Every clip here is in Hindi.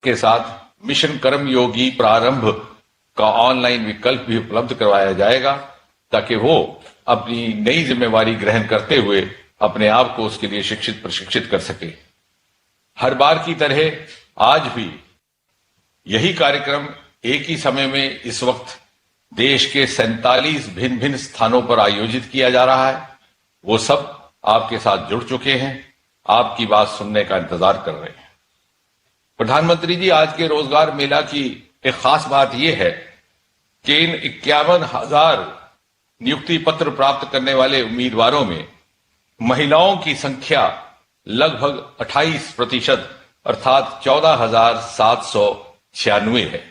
के साथ मिशन कर्मयोगी प्रारंभ का ऑनलाइन विकल्प भी उपलब्ध करवाया जाएगा, ताकि वो अपनी नई जिम्मेवारी ग्रहण करते हुए अपने आप को उसके लिए शिक्षित प्रशिक्षित कर सके। हर बार की तरह आज भी यही कार्यक्रम एक ही समय में इस वक्त देश के 47 भिन्न भिन्न स्थानों पर आयोजित किया जा रहा है। वो सब आपके साथ जुड़ चुके हैं, आपकी बात सुनने का इंतजार कर रहे हैं। प्रधानमंत्री जी, आज के रोजगार मेला की एक खास बात यह है कि इन 51,000 नियुक्ति पत्र प्राप्त करने वाले उम्मीदवारों में महिलाओं की संख्या लगभग 28% अर्थात 14,796 है।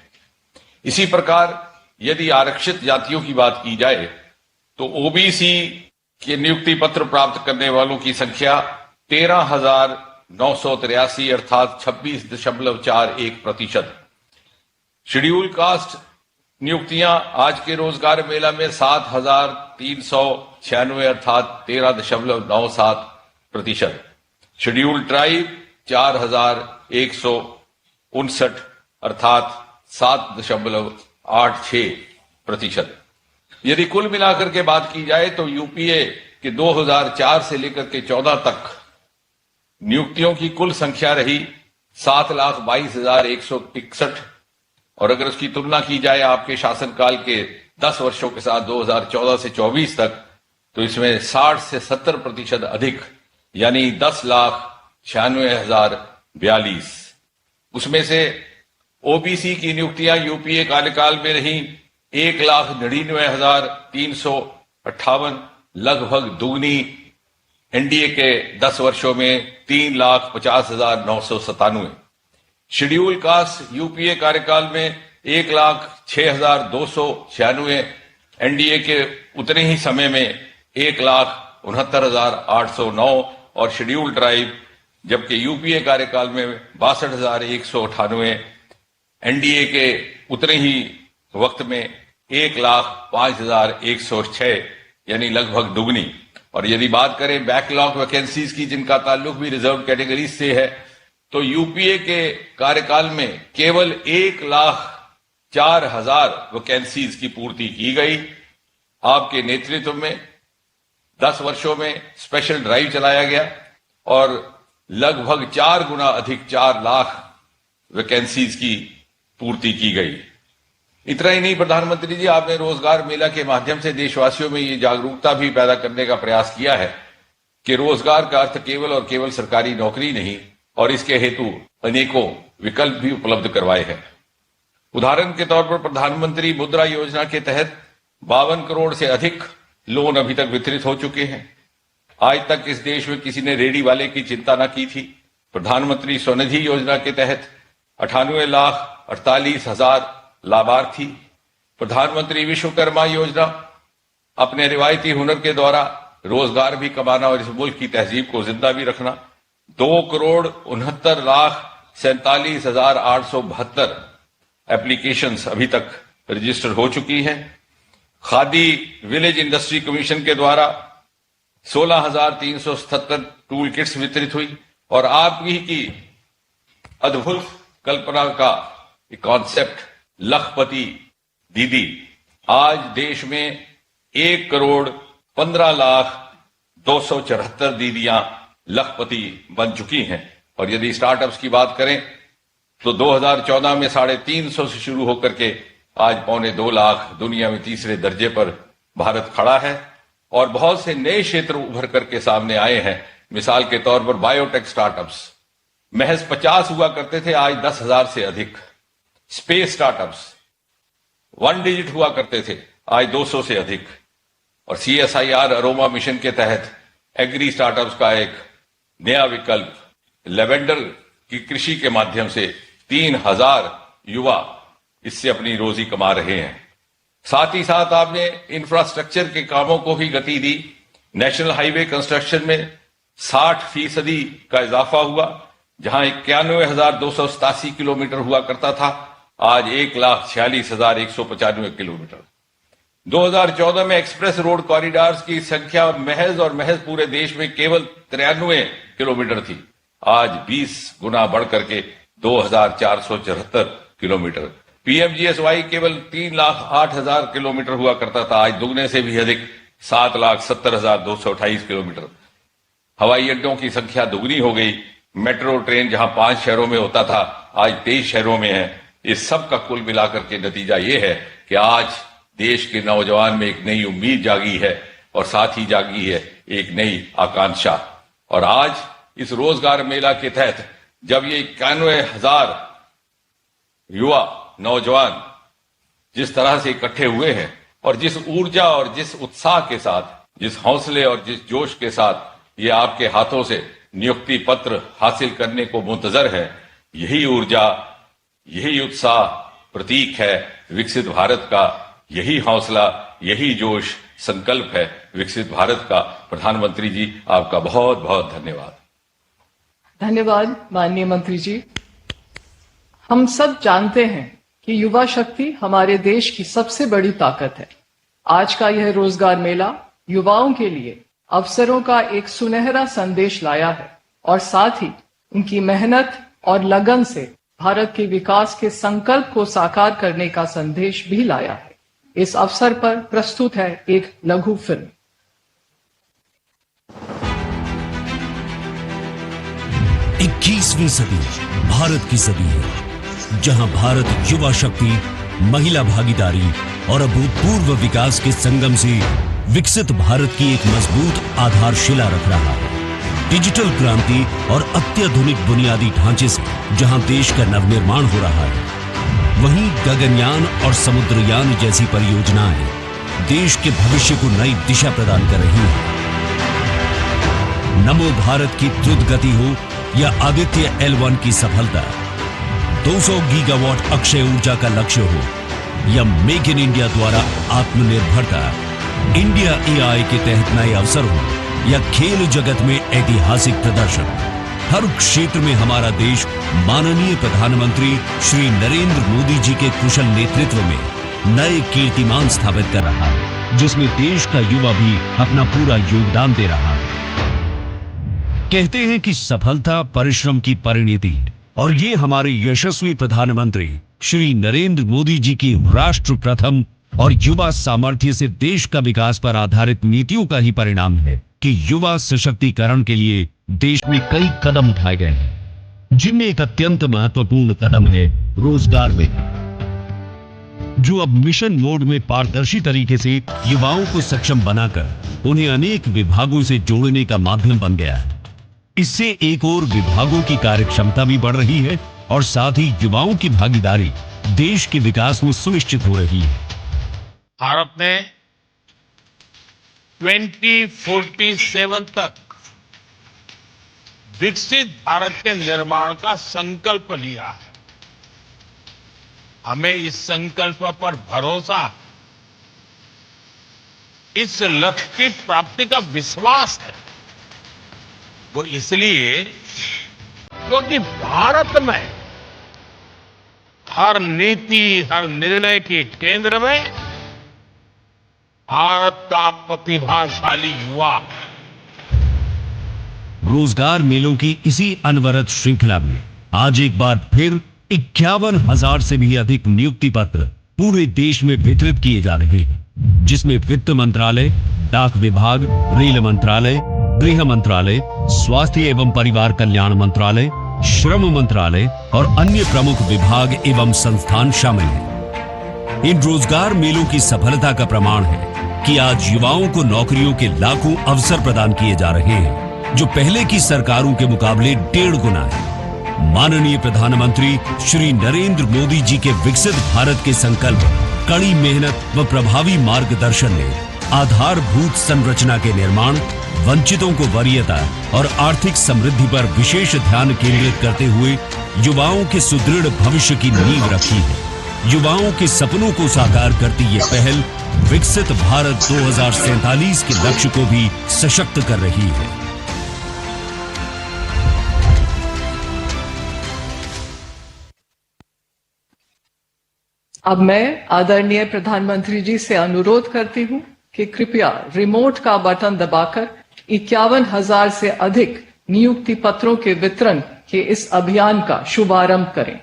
इसी प्रकार यदि आरक्षित जातियों की बात की जाए तो ओबीसी के नियुक्ति पत्र प्राप्त करने वालों की संख्या 13,983 अर्थात 26.41%। शेड्यूल कास्ट नियुक्तियां आज के रोजगार मेला में 7,396 अर्थात 13.97%। शेड्यूल ट्राइब 4,159 अर्थात 7.86%। यदि कुल मिलाकर के बात की जाए तो यूपीए के 2004 से लेकर के 14 तक नियुक्तियों की कुल संख्या रही 7,22,161, और अगर उसकी तुलना की जाए आपके शासनकाल के 10 वर्षों के साथ 2014 से 24 तक, तो इसमें 60 से 70% अधिक यानी 10,96,042। उसमें से ओबीसी की नियुक्तियां यूपीए कार्यकाल में रही 1,99,358, लगभग दुगनी एनडीए के 10 वर्षों में 3,50,997। शेड्यूल कास्ट यूपीए कार्यकाल में 1,06,296, एनडीए के उतने ही समय में 1,69,809, और शेड्यूल ट्राइब जबकि यूपीए कार्यकाल में 62,198, एनडीए के उतने ही वक्त में 1,05,106 यानी लगभग दुगनी। और यदि बात करें बैकलॉग वैकेंसीज की, जिनका ताल्लुक भी रिजर्व कैटेगरीज से है, तो यूपीए के कार्यकाल में केवल 1,04,000 वैकेंसीज की पूर्ति की गई। आपके नेतृत्व में 10 वर्षों में स्पेशल ड्राइव चलाया गया और लगभग 4 गुना अधिक 4 लाख वैकेंसीज की पूर्ति की गई। इतना ही नहीं, प्रधानमंत्री जी, आपने रोजगार मेला के माध्यम से देशवासियों में ये जागरूकता भी पैदा करने का प्रयास किया है कि रोजगार का अर्थ केवल और केवल सरकारी नौकरी नहीं, और इसके हेतु अनेकों विकल्प भी उपलब्ध करवाए हैं। उदाहरण के तौर पर प्रधानमंत्री मुद्रा योजना के तहत 52 करोड़ से अधिक लोन अभी तक वितरित हो चुके हैं। आज तक इस देश में किसी ने रेडी वाले की चिंता न की थी। प्रधानमंत्री स्वनिधि योजना के तहत 98,48,000 लाभार्थी। प्रधानमंत्री विश्वकर्मा योजना अपने रिवायती हुनर के द्वारा रोजगार भी कमाना और इस मुल्क की तहजीब को जिंदा भी रखना। 2,69,47,872 एप्लीकेशंस अभी तक रजिस्टर हो चुकी हैं। खादी विलेज इंडस्ट्री कमीशन के द्वारा 16,377 टूल किट्स वितरित हुई, और आपकी की अद्भुत कल्पना का कॉन्सेप्ट लखपति दीदी आज देश में 1,15,02,74 दीदियां लखपति बन चुकी हैं। और यदि स्टार्टअप्स की बात करें तो 2014 में 350 से शुरू होकर के आज 2.25 लाख, दुनिया में तीसरे दर्जे पर भारत खड़ा है। और बहुत से नए क्षेत्र उभर करके सामने आए हैं। मिसाल के तौर पर बायोटेक स्टार्टअप्स महज 50 हुआ करते थे, आज 10,000 से अधिक। स्पेस स्टार्टअप्स 1 डिजिट हुआ करते थे, आज 200 से अधिक। और CSIR अरोमा मिशन के तहत एग्री स्टार्टअप्स का एक नया विकल्प लेवेंडर की कृषि के माध्यम से 3,000 युवा इससे अपनी रोजी कमा रहे हैं। साथ ही साथ आपने इंफ्रास्ट्रक्चर के कामों को भी गति दी। नेशनल हाईवे कंस्ट्रक्शन में 60% का इजाफा हुआ। जहां 91,287 किलोमीटर हुआ करता था, आज 1,46,195 किलोमीटर। 2014 में एक्सप्रेस रोड कॉरिडोर्स की संख्या महज और महज पूरे देश में केवल 93 किलोमीटर थी, आज 20 गुना बढ़ करके 2,474 किलोमीटर। पीएमजीएसवाई केवल 3,08,000 किलोमीटर हुआ करता था, आज दुगने से भी अधिक 7,70,228 किलोमीटर। हवाई अड्डों की संख्या दुगनी हो गई। मेट्रो ट्रेन जहां 5 शहरों में होता था, आज 23 शहरों में है। इस सब का कुल मिलाकर के नतीजा ये है कि आज देश के नौजवान में एक नई उम्मीद जागी है और साथ ही जागी है एक नई आकांक्षा। और आज इस रोजगार मेला के तहत जब ये 91,000 युवा नौजवान जिस तरह से इकट्ठे हुए हैं और जिस ऊर्जा और जिस उत्साह के साथ, जिस हौसले और जिस जोश के साथ ये आपके हाथों से नियुक्ति पत्र हासिल करने को मुंतजर है, यही ऊर्जा, यही उत्साह प्रतीक है विकसित भारत का। यही हौसला, यही जोश संकल्प है विकसित भारत का। प्रधानमंत्री जी, आपका बहुत बहुत धन्यवाद। धन्यवाद माननीय मंत्री जी। हम सब जानते हैं कि युवा शक्ति हमारे देश की सबसे बड़ी ताकत है। आज का यह रोजगार मेला युवाओं के लिए अवसरों का एक सुनहरा संदेश लाया है और साथ ही उनकी मेहनत और लगन से भारत के विकास के संकल्प को साकार करने का संदेश भी लाया है। इस अवसर पर प्रस्तुत है एक लघु फिल्म। इक्कीसवीं सदी भारत की सदी है, जहां भारत युवा शक्ति, महिला भागीदारी और अभूतपूर्व विकास के संगम से विकसित भारत की एक मजबूत आधारशिला रख रहा है। डिजिटल क्रांति और अत्याधुनिक बुनियादी ढांचे से जहां देश का नवनिर्माण हो रहा है, वहीं गगनयान और समुद्रयान जैसी परियोजनाएं देश के भविष्य को नई दिशा प्रदान कर रही हैं। नमो भारत की द्रुत गति हो या आदित्य L1 की सफलता, 200 गीगावाट अक्षय ऊर्जा का लक्ष्य हो या मेक इन इंडिया द्वारा आत्मनिर्भरता, इंडिया AI के तहत नए अवसर हो या खेल जगत में ऐतिहासिक प्रदर्शन, हर क्षेत्र में हमारा देश माननीय प्रधानमंत्री श्री नरेंद्र मोदी जी के कुशल नेतृत्व में नए कीर्तिमान स्थापित कर रहा है, जिसमें देश का युवा भी अपना पूरा योगदान दे रहा है। कहते हैं कि सफलता परिश्रम की परिणति है और ये हमारे यशस्वी प्रधानमंत्री श्री नरेंद्र मोदी जी की राष्ट्र प्रथम और युवा सामर्थ्य से देश का विकास पर आधारित नीतियों का ही परिणाम है कि युवा सशक्तिकरण के लिए देश में कई कदम उठाए गए हैं, जिनमें एक अत्यंत महत्वपूर्ण कदम है रोजगार में, जो अब मिशन मोड में पारदर्शी तरीके से युवाओं को सक्षम बनाकर उन्हें अनेक विभागों से जोड़ने का माध्यम बन गया है। इससे एक और विभागों की कार्यक्षमता भी बढ़ रही है और साथ ही युवाओं की भागीदारी देश के विकास में सुनिश्चित हो रही है। भारत ने 2047 तक विकसित भारत के निर्माण का संकल्प लिया है। हमें इस संकल्प पर भरोसा है, इस लक्ष्य की प्राप्ति का विश्वास है। वो इसलिए क्योंकि भारत में हर नीति, हर निर्णय के केंद्र में भारत का प्रतिभाशाली युवा। रोजगार मेलों की इसी अनवरत श्रृंखला में आज एक बार फिर 51,000 से भी अधिक नियुक्ति पत्र पूरे देश में वितरित किए जा रहे हैं, जिसमें वित्त मंत्रालय, डाक विभाग, रेल मंत्रालय, गृह मंत्रालय, स्वास्थ्य एवं परिवार कल्याण मंत्रालय, श्रम मंत्रालय और अन्य प्रमुख विभाग एवं संस्थान शामिल हैं। इन रोजगार मेलों की सफलता का प्रमाण है कि आज युवाओं को नौकरियों के लाखों अवसर प्रदान किए जा रहे हैं, जो पहले की सरकारों के मुकाबले 1.5 गुना है। माननीय प्रधानमंत्री श्री नरेंद्र मोदी जी के विकसित भारत के संकल्प, कड़ी मेहनत व प्रभावी मार्गदर्शन ने आधारभूत संरचना के निर्माण, वंचितों को वरीयता और आर्थिक समृद्धि पर विशेष ध्यान केंद्रित करते हुए युवाओं के सुदृढ़ भविष्य की नींव रखी है। युवाओं के सपनों को साकार करती ये पहल विकसित भारत 2047 के लक्ष्य को भी सशक्त कर रही है। अब मैं आदरणीय प्रधानमंत्री जी से अनुरोध करती हूं कि कृपया रिमोट का बटन दबाकर 51,000 से अधिक नियुक्ति पत्रों के वितरण कि इस अभियान का शुभारंभ करें।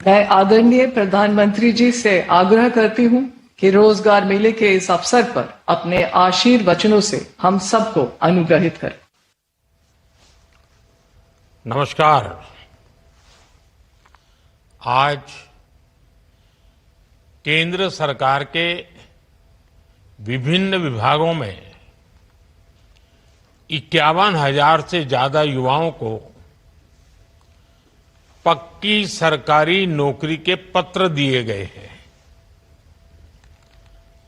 मैं आदरणीय प्रधानमंत्री जी से आग्रह करती हूं कि रोजगार मेले के इस अवसर पर अपने आशीर्वचनों से हम सबको अनुग्रहित करें। नमस्कार। आज केंद्र सरकार के विभिन्न विभागों में 51,000 से ज्यादा युवाओं को पक्की सरकारी नौकरी के पत्र दिए गए हैं।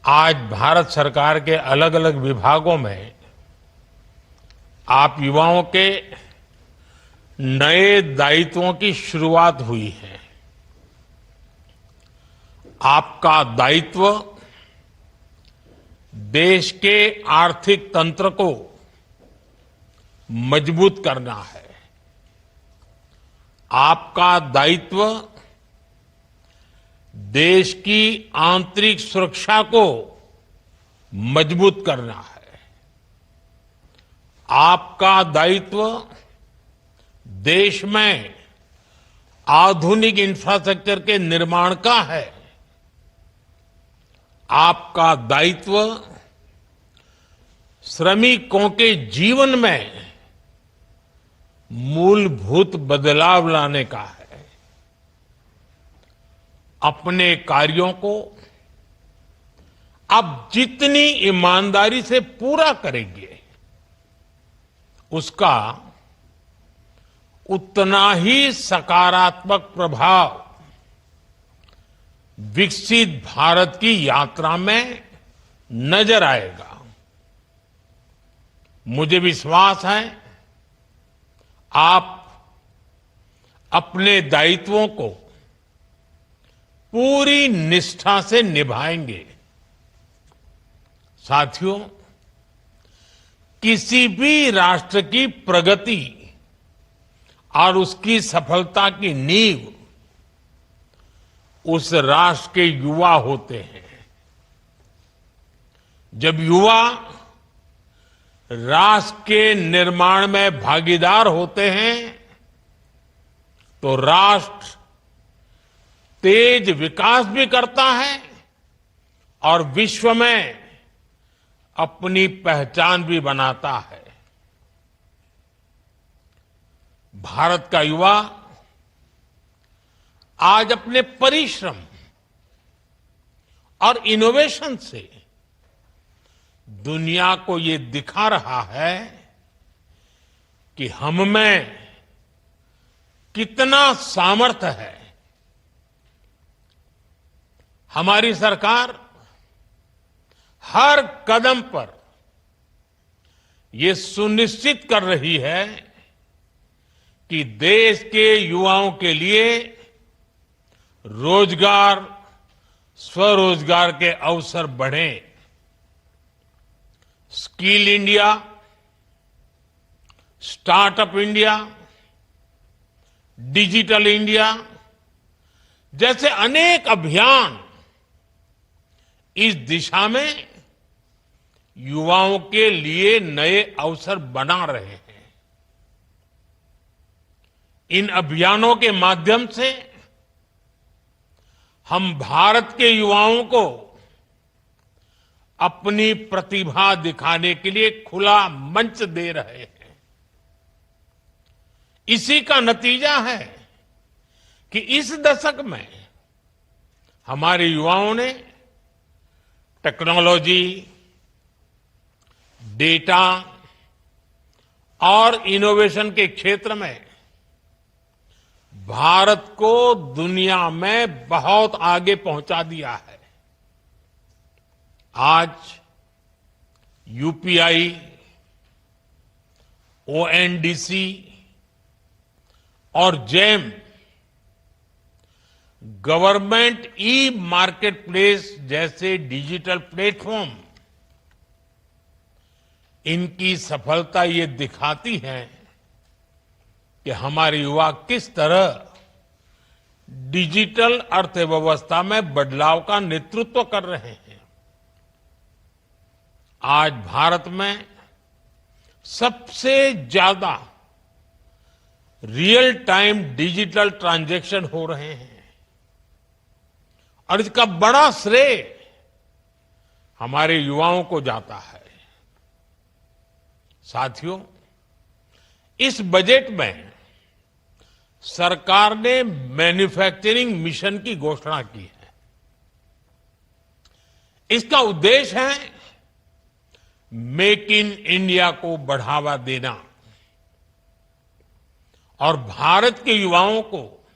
आज भारत सरकार के अलग अलग विभागों में आप युवाओं के नए दायित्वों की शुरुआत हुई है। आपका दायित्व देश के आर्थिक तंत्र को मजबूत करना है। आपका दायित्व देश की आंतरिक सुरक्षा को मजबूत करना है। आपका दायित्व देश में आधुनिक इंफ्रास्ट्रक्चर के निर्माण का है। आपका दायित्व श्रमिकों के जीवन में मूलभूत बदलाव लाने का है। अपने कार्यों को आप जितनी ईमानदारी से पूरा करेंगे, उसका उतना ही सकारात्मक प्रभाव विकसित भारत की यात्रा में नजर आएगा। मुझे विश्वास है आप अपने दायित्वों को पूरी निष्ठा से निभाएंगे। साथियों, किसी भी राष्ट्र की प्रगति और उसकी सफलता की नींव उस राष्ट्र के युवा होते हैं। जब युवा राष्ट्र के निर्माण में भागीदार होते हैं तो राष्ट्र तेज विकास भी करता है और विश्व में अपनी पहचान भी बनाता है। भारत का युवा आज अपने परिश्रम और इनोवेशन से दुनिया को ये दिखा रहा है कि हम में कितना सामर्थ्य है। हमारी सरकार हर कदम पर ये सुनिश्चित कर रही है कि देश के युवाओं के लिए रोजगार, स्वरोजगार के अवसर बढ़ें। Skill India, startup India, digital India जैसे अनेक अभियान इस दिशा में युवाओं के लिए नए अवसर बना रहे हैं। इन अभियानों के माध्यम से हम भारत के युवाओं को अपनी प्रतिभा दिखाने के लिए खुला मंच दे रहे हैं। इसी का नतीजा है कि इस दशक में हमारे युवाओं ने टेक्नोलॉजी, डेटा और इनोवेशन के क्षेत्र में भारत को दुनिया में बहुत आगे पहुंचा दिया है। आज यूपीआई, ओएनडीसी, और GeM government e market place जैसे डिजिटल प्लेटफॉर्म, इनकी सफलता ये दिखाती है कि हमारे युवा किस तरह डिजिटल अर्थव्यवस्था में बदलाव का नेतृत्व कर रहे हैं। आज भारत में सबसे ज्यादा रियल टाइम डिजिटल ट्रांजैक्शन हो रहे हैं और इसका बड़ा श्रेय हमारे युवाओं को जाता है। साथियों, इस बजट में सरकार ने मैन्युफैक्चरिंग मिशन की घोषणा की है। इसका उद्देश्य है मेक इन इंडिया को बढ़ावा देना और भारत के युवाओं को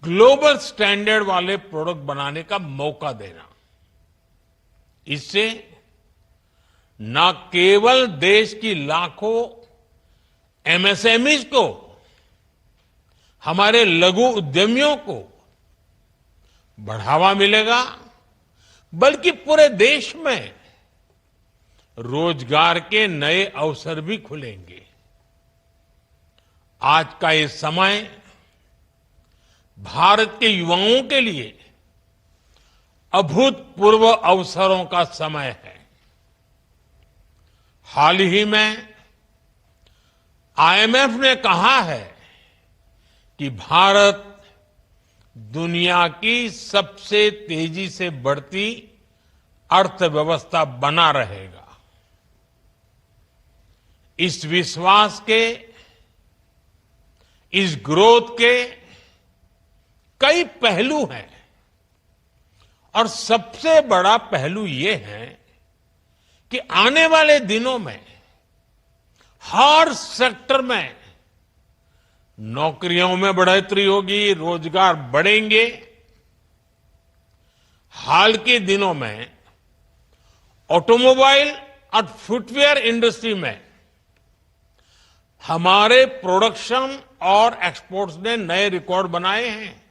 ग्लोबल स्टैंडर्ड वाले प्रोडक्ट बनाने का मौका देना। इससे न केवल देश की लाखों एमएसएमईज को, हमारे लघु उद्यमियों को बढ़ावा मिलेगा, बल्कि पूरे देश में रोजगार के नए अवसर भी खुलेंगे। आज का ये समय भारत के युवाओं के लिए अभूतपूर्व अवसरों का समय है। हाल ही में आईएमएफ ने कहा है कि भारत दुनिया की सबसे तेजी से बढ़ती अर्थव्यवस्था बना रहेगा। इस विश्वास के, इस ग्रोथ के कई पहलू हैं और सबसे बड़ा पहलू ये है कि आने वाले दिनों में हर सेक्टर में नौकरियों में बढ़ोतरी होगी, रोजगार बढ़ेंगे। हाल के दिनों में ऑटोमोबाइल और फुटवेयर इंडस्ट्री में हमारे प्रोडक्शन और एक्सपोर्ट्स ने नए रिकॉर्ड बनाए हैं।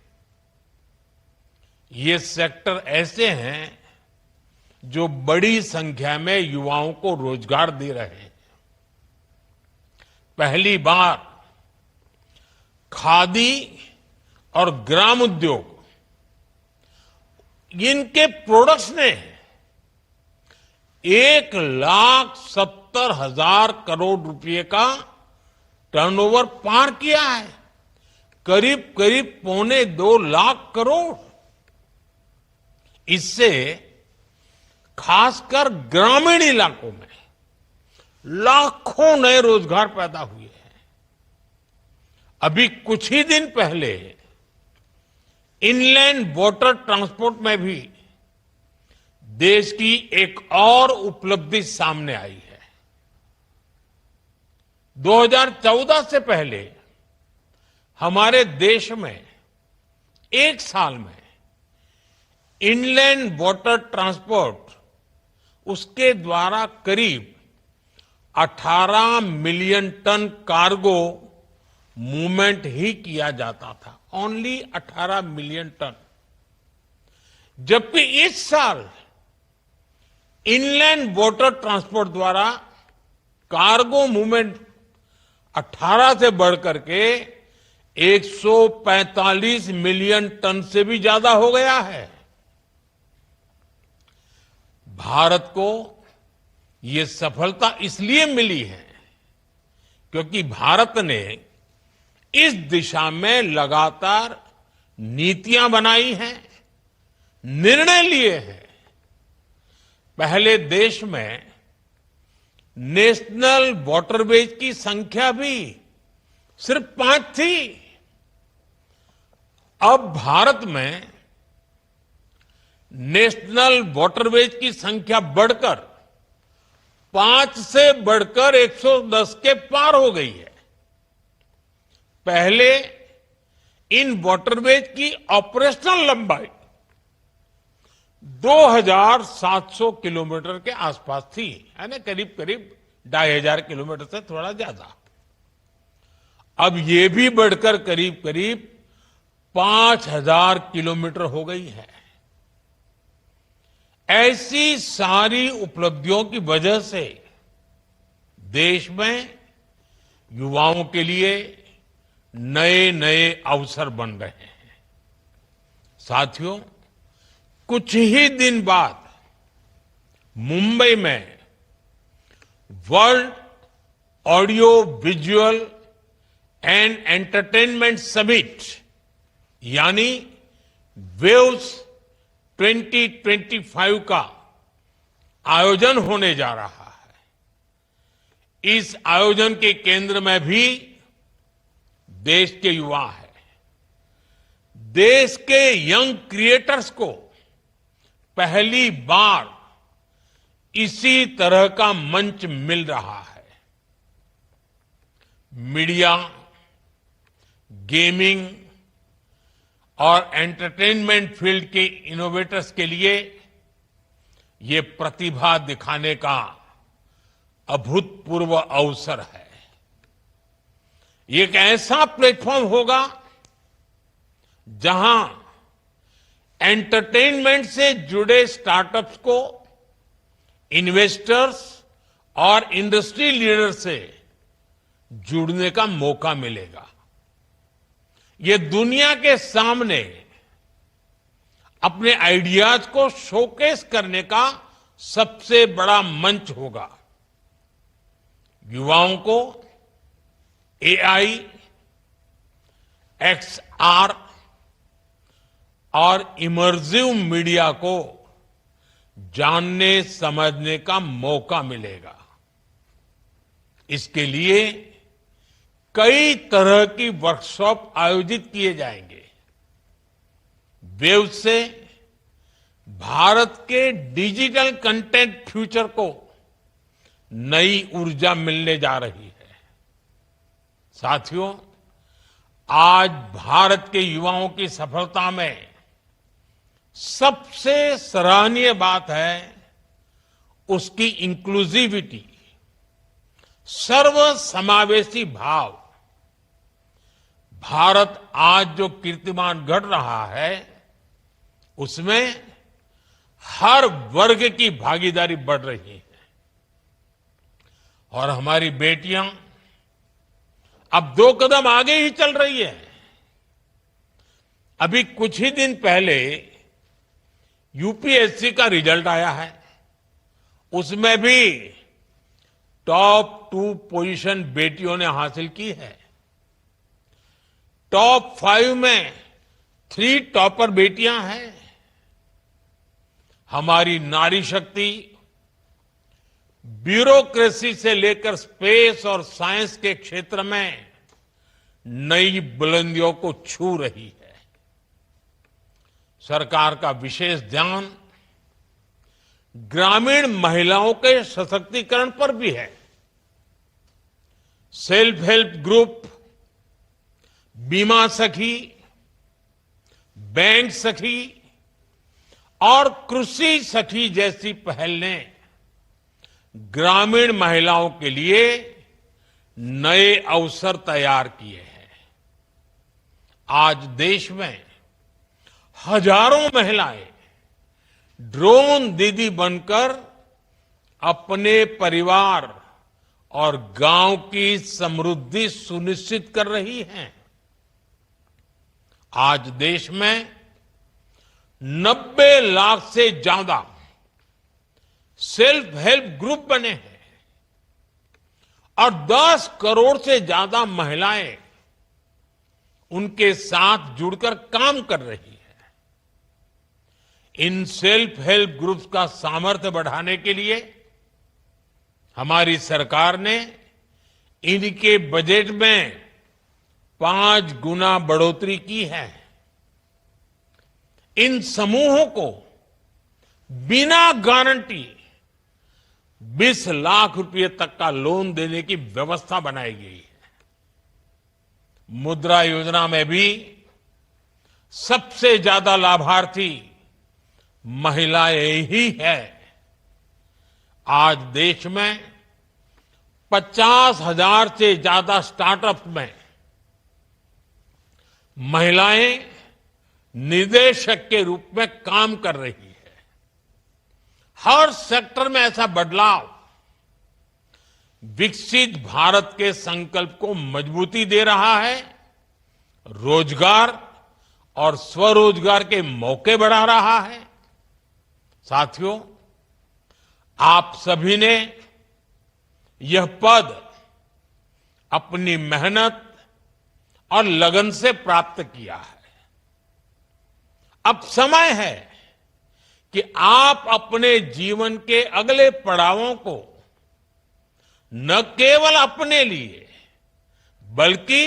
ये सेक्टर ऐसे हैं जो बड़ी संख्या में युवाओं को रोजगार दे रहे हैं। पहली बार खादी और ग्राम उद्योग, इनके प्रोडक्ट्स ने 1,70,000 करोड़ रुपए का टर्नओवर पार किया है। करीब करीब 2.25 लाख करोड़। इससे खासकर ग्रामीण इलाकों में लाखों नए रोजगार पैदा हुए हैं। अभी कुछ ही दिन पहले इनलैंड वाटर ट्रांसपोर्ट में भी देश की एक और उपलब्धि सामने आई है। 2014 से पहले हमारे देश में एक साल में इनलैंड वाटर ट्रांसपोर्ट, उसके द्वारा करीब 18 मिलियन टन कार्गो मूवमेंट ही किया जाता था। Only 18 million tonne. जबकि इस साल इनलैंड वाटर ट्रांसपोर्ट द्वारा कार्गो मूवमेंट 18 से बढ़कर के 145 मिलियन टन से भी ज्यादा हो गया है। भारत को ये सफलता इसलिए मिली है क्योंकि भारत ने इस दिशा में लगातार नीतियां बनाई हैं, निर्णय लिए हैं। पहले देश में नेशनल वाटरवेज की संख्या भी सिर्फ 5 थी। अब भारत में नेशनल वाटरवेज की संख्या बढ़कर 5 से बढ़कर 110 के पार हो गई है। पहले इन वाटरवेज की ऑपरेशनल लंबाई 2,700 किलोमीटर के आसपास थी, यानी करीब करीब 2,500 किलोमीटर से थोड़ा ज्यादा। अब ये भी बढ़कर करीब करीब 5,000 किलोमीटर हो गई है। ऐसी सारी उपलब्धियों की वजह से देश में युवाओं के लिए नए नए अवसर बन रहे हैं। साथियों, कुछ ही दिन बाद मुंबई में world audio visual and entertainment summit यानी वेव्स 2025 का आयोजन होने जा रहा है। इस आयोजन के केंद्र में भी देश के युवा है। देश के यंग क्रिएटर्स को पहली बार इसी तरह का मंच मिल रहा है। मीडिया, गेमिंग और एंटरटेनमेंट फील्ड के इनोवेटर्स के लिए ये प्रतिभा दिखाने का अभूतपूर्व अवसर है। ये एक ऐसा प्लेटफॉर्म होगा जहां एंटरटेनमेंट से जुड़े स्टार्टअप्स को इन्वेस्टर्स और इंडस्ट्री लीडर से जुड़ने का मौका मिलेगा। ये दुनिया के सामने अपने आइडियाज को शोकेस करने का सबसे बड़ा मंच होगा। युवाओं को एआई, एक्सआर और इमर्सिव मीडिया को जानने समझने का मौका मिलेगा। इसके लिए कई तरह की वर्कशॉप आयोजित किए जाएंगे। वेव से भारत के डिजिटल कंटेंट फ्यूचर को नई ऊर्जा मिलने जा रही है। साथियों, आज भारत के युवाओं की सफलता में सबसे सराहनीय बात है उसकी इंक्लूसिविटी, सर्वसमावेशी भाव। भारत आज जो कीर्तिमान गढ़ रहा है उसमें हर वर्ग की भागीदारी बढ़ रही है और हमारी बेटियां अब 2 कदम आगे ही चल रही है। अभी कुछ ही दिन पहले यूपीएससी का रिजल्ट आया है। उसमें भी टॉप 2 पोजीशन बेटियों ने हासिल की है। टॉप 5 में 3 टॉपर बेटियां हैं। हमारी नारी शक्ति ब्यूरोक्रेसी से लेकर स्पेस और साइंस के क्षेत्र में नई बुलंदियों को छू रही है। सरकार का विशेष ध्यान ग्रामीण महिलाओं के सशक्तिकरण पर भी है। सेल्फ हेल्प ग्रुप, बीमा सखी, बैंक सखी और कृषि सखी जैसी पहल ने ग्रामीण महिलाओं के लिए नए अवसर तैयार किए हैं। आज देश में हजारों महिलाएं ड्रोन दीदी बनकर अपने परिवार और गांव की समृद्धि सुनिश्चित कर रही हैं। आज देश में 90 लाख से ज्यादा सेल्फ हेल्प ग्रुप बने हैं और 10 करोड़ से ज्यादा महिलाएं उनके साथ जुड़कर काम कर रही है। इन सेल्फ हेल्प ग्रुप्स का सामर्थ्य बढ़ाने के लिए हमारी सरकार ने इनके बजट में 5 गुना बढ़ोतरी की है। इन समूहों को बिना गारंटी 20 लाख रुपए तक का लोन देने की व्यवस्था बनाई गई है। मुद्रा योजना में भी सबसे ज्यादा लाभार्थी महिलाएं ही है। आज देश में 50,000 से ज्यादा स्टार्टअप में महिलाएं निदेशक के रूप में काम कर रही है। हर सेक्टर में ऐसा बदलाव विकसित भारत के संकल्प को मजबूती दे रहा है, रोजगार और स्वरोजगार के मौके बढ़ा रहा है। साथियों, आप सभी ने यह पद अपनी मेहनत और लगन से प्राप्त किया है। अब समय है कि आप अपने जीवन के अगले पड़ावों को न केवल अपने लिए बल्कि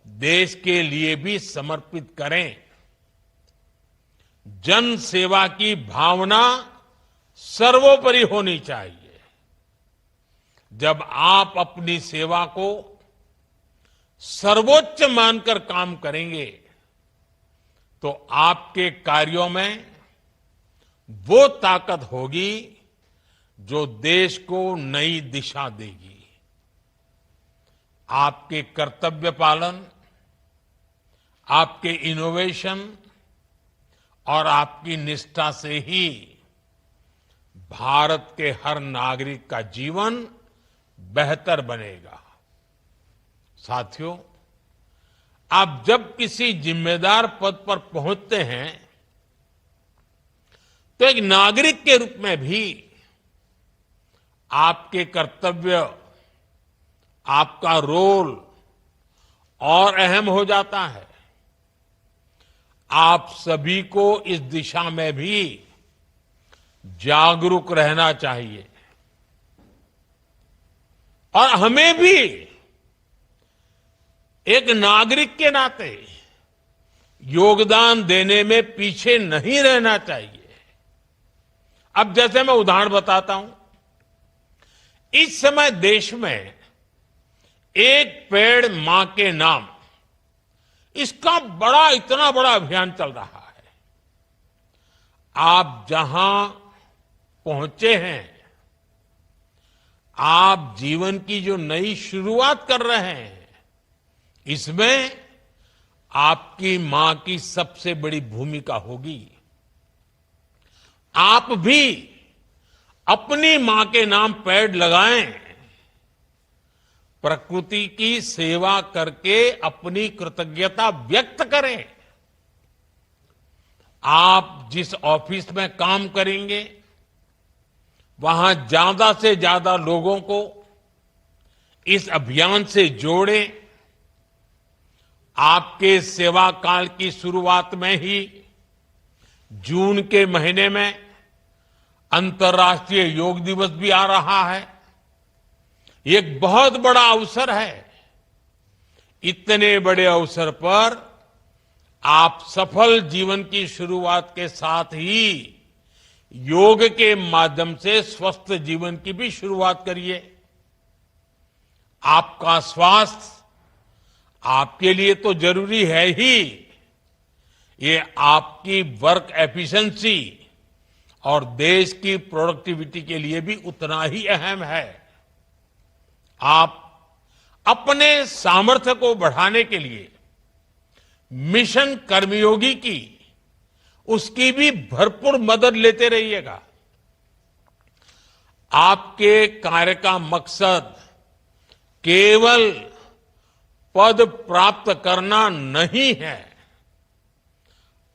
देश के लिए भी समर्पित करें। जन सेवा की भावना सर्वोपरि होनी चाहिए। जब आप अपनी सेवा को सर्वोच्च मानकर काम करेंगे तो आपके कार्यों में वो ताकत होगी जो देश को नई दिशा देगी। आपके कर्तव्य पालन, आपके इनोवेशन और आपकी निष्ठा से ही भारत के हर नागरिक का जीवन बेहतर बनेगा। साथियों, आप जब किसी जिम्मेदार पद पर पहुंचते हैं तो एक नागरिक के रूप में भी आपके कर्तव्य, आपका रोल और अहम हो जाता है। आप सभी को इस दिशा में भी जागरूक रहना चाहिए और हमें भी एक नागरिक के नाते योगदान देने में पीछे नहीं रहना चाहिए। अब जैसे मैं उदाहरण बताता हूं, इस समय देश में एक पेड़ मां के नाम, इसका इतना बड़ा अभियान चल रहा है। आप जहां पहुंचे हैं, आप जीवन की जो नई शुरुआत कर रहे हैं, इसमें आपकी मां की सबसे बड़ी भूमिका होगी। आप भी अपनी मां के नाम पेड़ लगाएं, प्रकृति की सेवा करके अपनी कृतज्ञता व्यक्त करें। आप जिस ऑफिस में काम करेंगे, वहां ज्यादा से ज्यादा लोगों को इस अभियान से जोड़ें। आपके सेवा काल की शुरुआत में ही जून के महीने में अंतर्राष्ट्रीय योग दिवस भी आ रहा है। ये एक बहुत बड़ा अवसर है। इतने बड़े अवसर पर आप सफल जीवन की शुरुआत के साथ ही योग के माध्यम से स्वस्थ जीवन की भी शुरुआत करिए। आपका स्वास्थ्य आपके लिए तो जरूरी है ही, ये आपकी वर्क एफिशिएंसी और देश की प्रोडक्टिविटी के लिए भी उतना ही अहम है। आप अपने सामर्थ्य को बढ़ाने के लिए मिशन कर्मयोगी की, उसकी भी भरपूर मदद लेते रहिएगा। आपके कार्य का मकसद केवल पद प्राप्त करना नहीं है।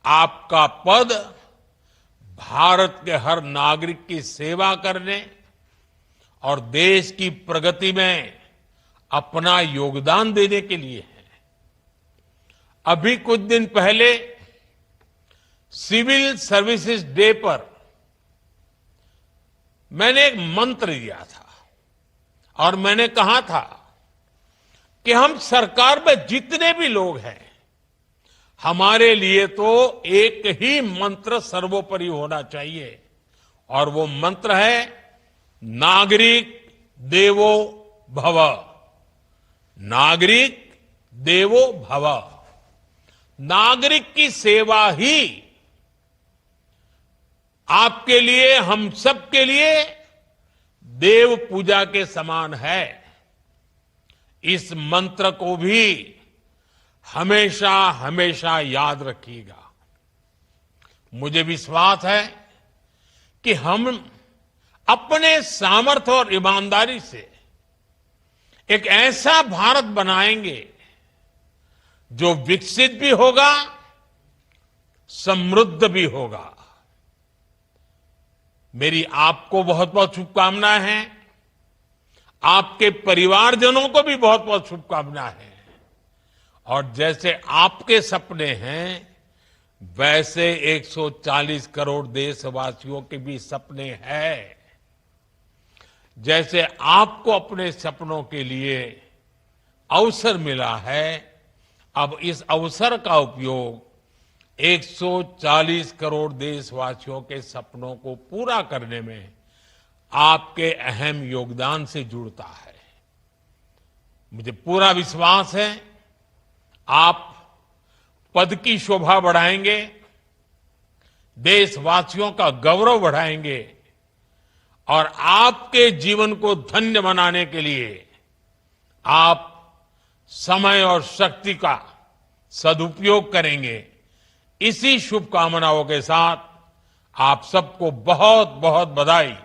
आपका पद भारत के हर नागरिक की सेवा करने और देश की प्रगति में अपना योगदान देने के लिए है। अभी कुछ दिन पहले सिविल सर्विसेज डे पर मैंने एक मंत्र दिया था और मैंने कहा था कि हम सरकार में जितने भी लोग हैं, हमारे लिए तो एक ही मंत्र सर्वोपरि होना चाहिए और वो मंत्र है नागरिक देवो भव। नागरिक देवो भव। नागरिक की सेवा ही आपके लिए, हम सब के लिए देव पूजा के समान है। इस मंत्र को भी हमेशा हमेशा याद रखिएगा। मुझे विश्वास है कि हम अपने सामर्थ्य और ईमानदारी से एक ऐसा भारत बनाएंगे जो विकसित भी होगा, समृद्ध भी होगा। मेरी आपको बहुत बहुत शुभकामनाएं हैं। आपके परिवारजनों को भी बहुत बहुत शुभकामनाएं हैं। और जैसे आपके सपने हैं, वैसे 140 करोड़ देशवासियों के भी सपने हैं। जैसे आपको अपने सपनों के लिए अवसर मिला है, अब इस अवसर का उपयोग 140 करोड़ देशवासियों के सपनों को पूरा करने में आपके अहम योगदान से जुड़ता है। मुझे पूरा विश्वास है आप पद की शोभा बढ़ाएंगे, देशवासियों का गौरव बढ़ाएंगे और आपके जीवन को धन्य बनाने के लिए आप समय और शक्ति का सदुपयोग करेंगे। इसी शुभकामनाओं के साथ आप सबको बहुत बहुत बधाई।